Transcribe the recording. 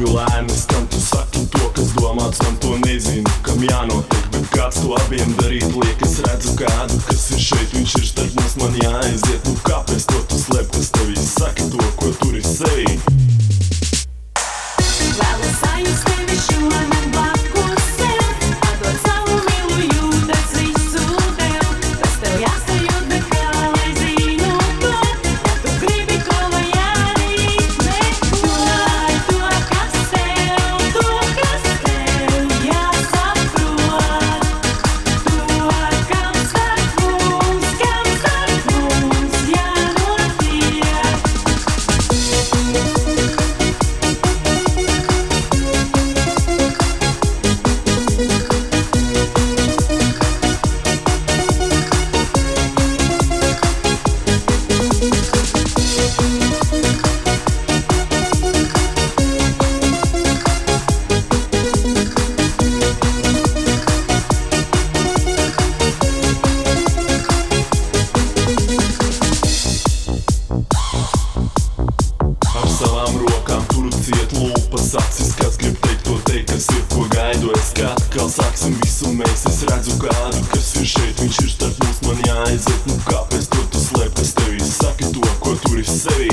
Lēnas, kam tu saki to, kas domāts, man to nezinu, kam jānotiek, bet kāds to abiem darīt liek. Es redzu kādu, kas ir šeit, viņš ir starp mums, man jāaiziet. Nu kāpēc to tu slēp, kas tevī saki to, ko tur ir sevī? Vēlos sajust tevi šodien blakus sev, atdot savu mīlu jūtas visu tev. Tas tev jāsajūt, bet kā lai zinu to, ja tu gribi ko vai jārīt neko. To, kas tev jāsaprot. To, kam starp mums jānotiek. Ar savām rokām turu ciet lūpas acis, kas grib teikt to teikt, kas ir ko gaidu. Es kā atkal sāksim visu mēs, es redzu kādu, kas ir šeit, viņš ir starp mums, man jāaiziet. Nu kāpēc to tu slēp, kas tevī saki to, ko tur ir sevī?